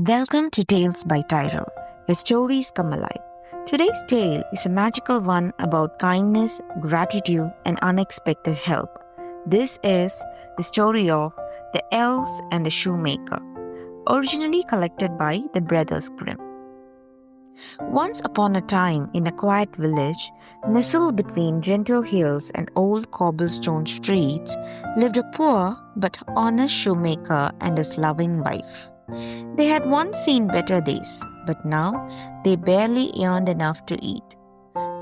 Welcome to Tales by Tyrell, where stories come alive. Today's tale is a magical one about kindness, gratitude, and unexpected help. This is the story of the Elves and the Shoemaker, originally collected by the Brothers Grimm. Once upon a time, in a quiet village, nestled between gentle hills and old cobblestone streets, lived a poor but honest shoemaker and his loving wife. They had once seen better days, but now they barely earned enough to eat.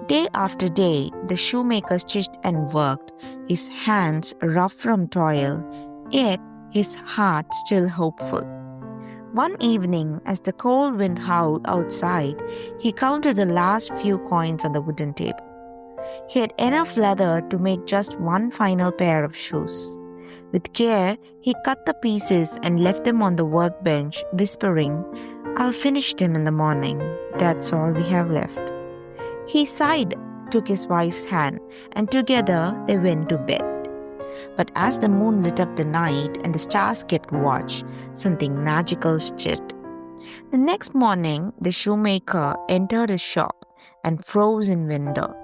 Day after day, the shoemaker stitched and worked, his hands rough from toil, yet his heart still hopeful. One evening, as the cold wind howled outside, he counted the last few coins on the wooden table. He had enough leather to make just one final pair of shoes. With care, he cut the pieces and left them on the workbench, whispering, "I'll finish them in the morning. That's all we have left." He sighed, took his wife's hand, and together they went to bed. But as the moon lit up the night and the stars kept watch, something magical stirred. The next morning, the shoemaker entered his shop and froze in wonder.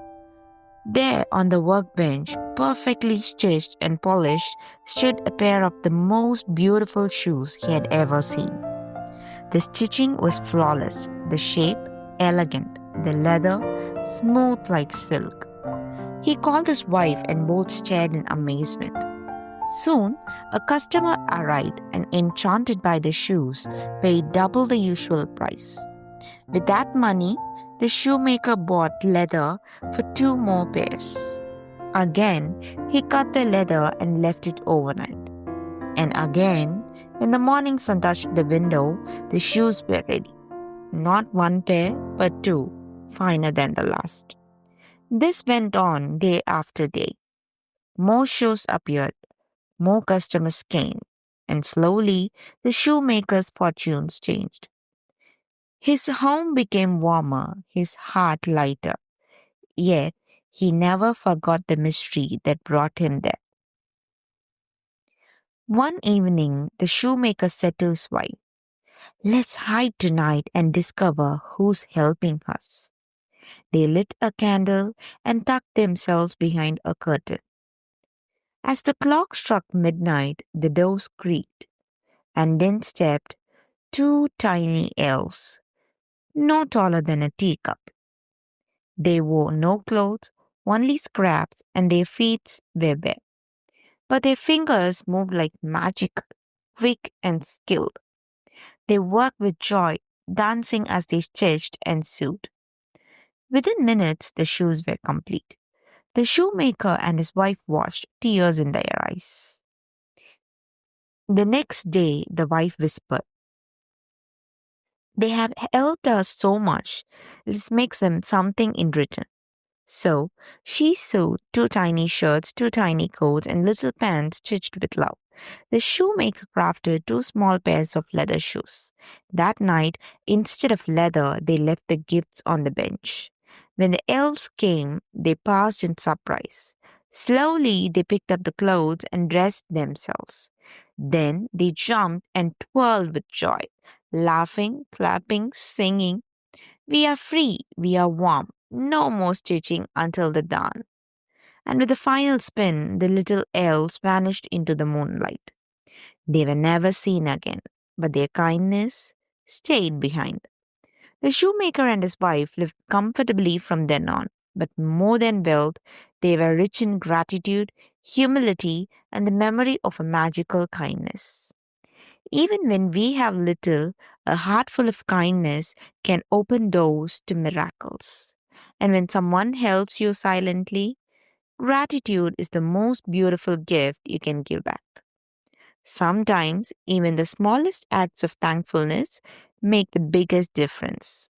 There on the workbench, perfectly stitched and polished, stood a pair of the most beautiful shoes he had ever seen. The stitching was flawless, the shape elegant, the leather smooth like silk. He called his wife and both stared in amazement. Soon, a customer arrived and, enchanted by the shoes, paid double the usual price. With that money, the shoemaker bought leather for 2 more pairs. Again, he cut the leather and left it overnight. And again, when the morning sun touched the window, the shoes were ready. Not 1 pair, but 2, finer than the last. This went on day after day. More shoes appeared, more customers came, and slowly the shoemaker's fortunes changed. His home became warmer, his heart lighter, yet he never forgot the mystery that brought him there. One evening, the shoemaker said to his wife, "Let's hide tonight and discover who's helping us." They lit a candle and tucked themselves behind a curtain. As the clock struck midnight, the doors creaked, and then stepped 2 tiny elves, no taller than a teacup. They wore no clothes, only scraps, and their feet were bare. But their fingers moved like magic, quick and skilled. They worked with joy, dancing as they stitched and sewed. Within minutes, the shoes were complete. The shoemaker and his wife washed, tears in their eyes. The next day, the wife whispered, "They have helped us so much. Let's make them something in return." So she sewed 2 tiny shirts, 2 tiny coats, and little pants stitched with love. The shoemaker crafted 2 small pairs of leather shoes. That night, instead of leather, they left the gifts on the bench. When the elves came, they paused in surprise. Slowly, they picked up the clothes and dressed themselves. Then they jumped and twirled with joy, laughing, clapping, singing, "We are free, we are warm. No more stitching until the dawn." And with a final spin, the little elves vanished into the moonlight. They were never seen again, but their kindness stayed behind. The shoemaker and his wife lived comfortably from then on, but more than wealth, they were rich in gratitude, humility, and the memory of a magical kindness. Even when we have little, a heart full of kindness can open doors to miracles. And when someone helps you silently, gratitude is the most beautiful gift you can give back. Sometimes, even the smallest acts of thankfulness make the biggest difference.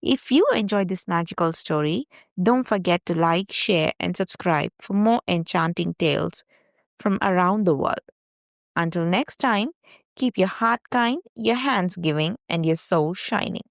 If you enjoyed this magical story, don't forget to like, share, and subscribe for more enchanting tales from around the world. Until next time, keep your heart kind, your hands giving, and your soul shining.